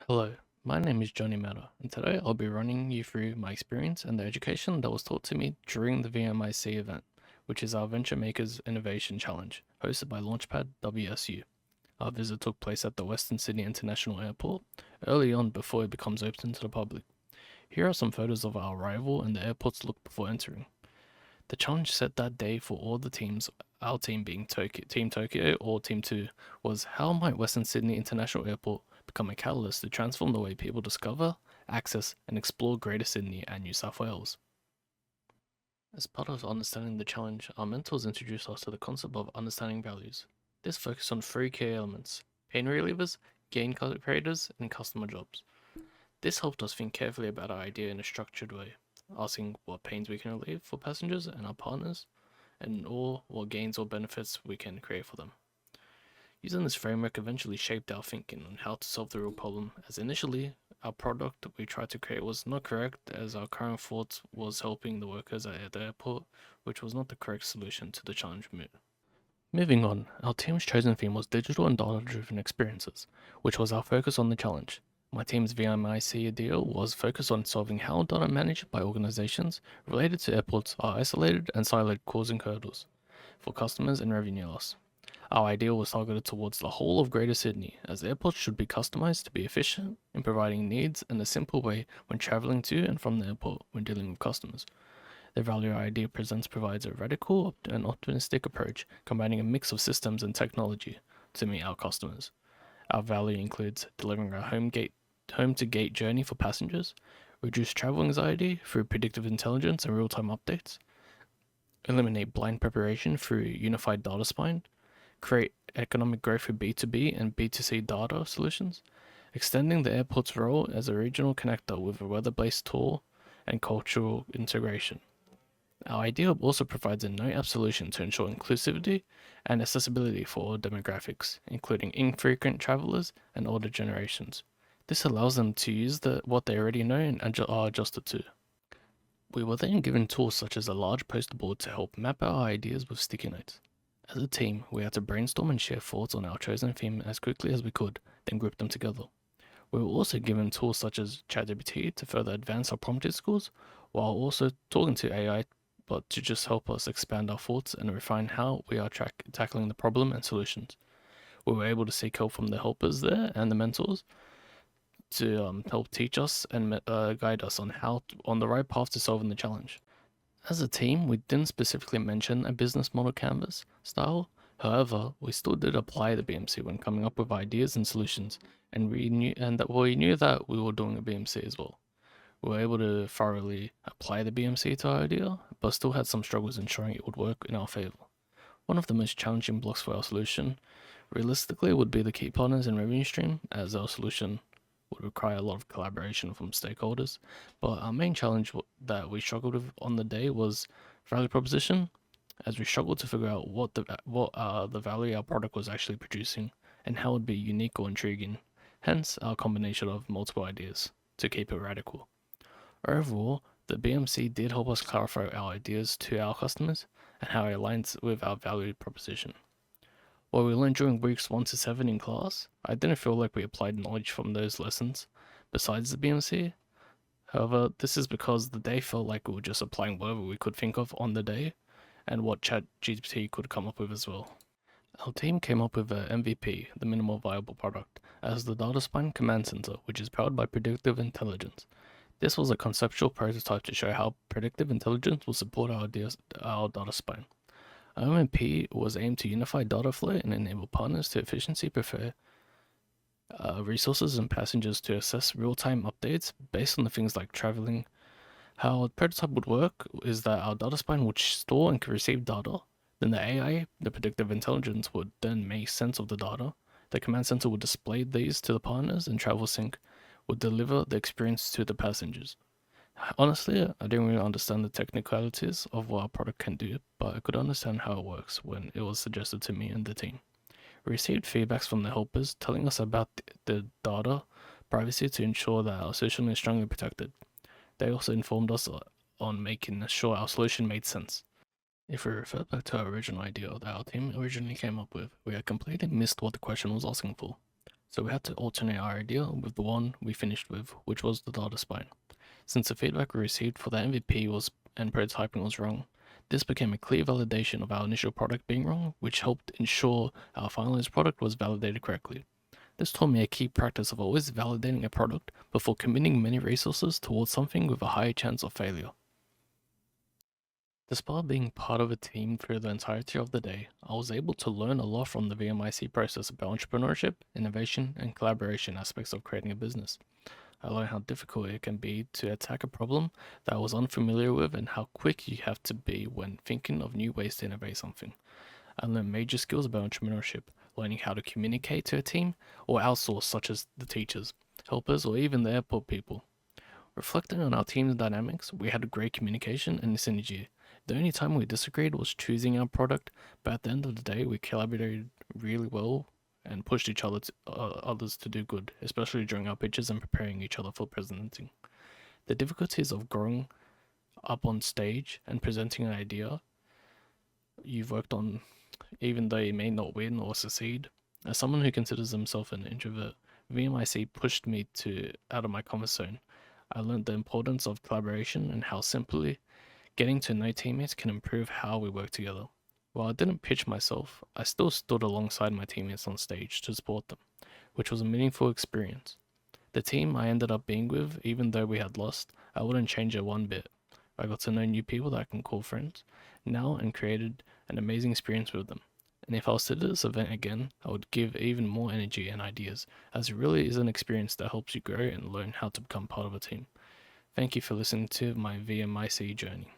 Hello, my name is Johnny Matter, and today I'll be running you through my experience and the education that was taught to me during the VMIC event, which is our Venture Makers Innovation Challenge, hosted by Launchpad WSU. Our visit took place at the Western Sydney International Airport, early on before it becomes open to the public. Here are some photos of our arrival and the airport's look before entering. The challenge set that day for all the teams, our team being Team Tokyo or Team 2, was how might Western Sydney International Airport become a catalyst to transform the way people discover, access, and explore Greater Sydney and New South Wales. As part of understanding the challenge, our mentors introduced us to the concept of understanding values. This focused on three key elements: pain relievers, gain creators, and customer jobs. This helped us think carefully about our idea in a structured way, asking what pains we can relieve for passengers and our partners, or what gains or benefits we can create for them. Using this framework eventually shaped our thinking on how to solve the real problem, as initially, our product we tried to create was not correct, as our current thought was helping the workers at the airport, which was not the correct solution to the challenge moot. Moving on, our team's chosen theme was digital and data-driven experiences, which was our focus on the challenge. My team's VMIC deal was focused on solving how data managed by organizations related to airports are isolated and siloed, causing hurdles for customers and revenue loss. Our ideal was targeted towards the whole of Greater Sydney, as airports should be customized to be efficient in providing needs in a simple way when traveling to and from the airport when dealing with customers. The value our idea presents provides a radical and optimistic approach, combining a mix of systems and technology to meet our customers. Our value includes delivering a home-to-gate journey for passengers, reduce travel anxiety through predictive intelligence and real-time updates, eliminate blind preparation through a unified data spine, create economic growth through B2B and B2C data solutions, extending the airport's role as a regional connector with a weather-based tour and cultural integration. Our idea also provides a no-app solution to ensure inclusivity and accessibility for all demographics, including infrequent travelers and older generations. This allows them to use what they already know and are adjusted to. We were then given tools such as a large poster board to help map our ideas with sticky notes. As a team, we had to brainstorm and share thoughts on our chosen theme as quickly as we could, then group them together. We were also given tools such as ChatGPT to further advance our prompting skills, while also talking to AI but to just help us expand our thoughts and refine how we are tackling the problem and solutions. We were able to seek help from the helpers there and the mentors to help teach us and guide us on the right path to solving the challenge. As a team, we didn't specifically mention a business model canvas style. However, we still did apply the BMC when coming up with ideas and solutions, and we knew that we were doing a BMC as well. We were able to thoroughly apply the BMC to our idea, but still had some struggles ensuring it would work in our favor. One of the most challenging blocks for our solution, realistically, would be the key partners and revenue stream, as our solution would require a lot of collaboration from stakeholders. But our main challenge that we struggled with on the day was value proposition, as we struggled to figure out what the value our product was actually producing and how it would be unique or intriguing. Hence, our combination of multiple ideas to keep it radical. Overall, the BMC did help us clarify our ideas to our customers and how it aligns with our value proposition. What we learned during weeks 1 to 7 in class, I didn't feel like we applied knowledge from those lessons besides the BMC. However, this is because the day felt like we were just applying whatever we could think of on the day and what ChatGPT could come up with as well. Our team came up with a MVP, the minimal viable product, as the data spine command center, which is powered by predictive intelligence. This was a conceptual prototype to show how predictive intelligence will support our data spine. Our MVP was aimed to unify data flow and enable partners to efficiently prefer resources and passengers to assess real-time updates based on the things like traveling. How a prototype would work is that our data spine would store and receive data, then the AI, the predictive intelligence, would then make sense of the data. The command center would display these to the partners, and TravelSync would deliver the experience to the passengers. Honestly, I didn't really understand the technicalities of what our product can do, but I could understand how it works when it was suggested to me and the team. We received feedbacks from the helpers telling us about the data privacy to ensure that our solution is strongly protected. They also informed us on making sure our solution made sense. If we refer back to our original idea that our team originally came up with, we had completely missed what the question was asking for. So we had to alternate our idea with the one we finished with, which was the data spine. Since the feedback we received for the MVP was and prototyping was wrong, this became a clear validation of our initial product being wrong, which helped ensure our finalized product was validated correctly. This taught me a key practice of always validating a product before committing many resources towards something with a high chance of failure. Despite being part of a team through the entirety of the day, I was able to learn a lot from the VMIC process about entrepreneurship, innovation, and collaboration aspects of creating a business. I learned how difficult it can be to attack a problem that I was unfamiliar with and how quick you have to be when thinking of new ways to innovate something. I learned major skills about entrepreneurship, learning how to communicate to a team or outsource, such as the teachers, helpers, or even the airport people. Reflecting on our team's dynamics, we had a great communication and synergy. The only time we disagreed was choosing our product, but at the end of the day, we collaborated really well and pushed others to do good, especially during our pitches and preparing each other for presenting. The difficulties of growing up on stage and presenting an idea you've worked on, even though you may not win or succeed. As someone who considers himself an introvert, VMIC pushed me to out of my comfort zone. I learned the importance of collaboration and how simply getting to know teammates can improve how we work together. While I didn't pitch myself, I still stood alongside my teammates on stage to support them, which was a meaningful experience. The team I ended up being with, even though we had lost, I wouldn't change it one bit. I got to know new people that I can call friends now and created an amazing experience with them. And if I was to do this event again, I would give even more energy and ideas, as it really is an experience that helps you grow and learn how to become part of a team. Thank you for listening to my VMIC journey.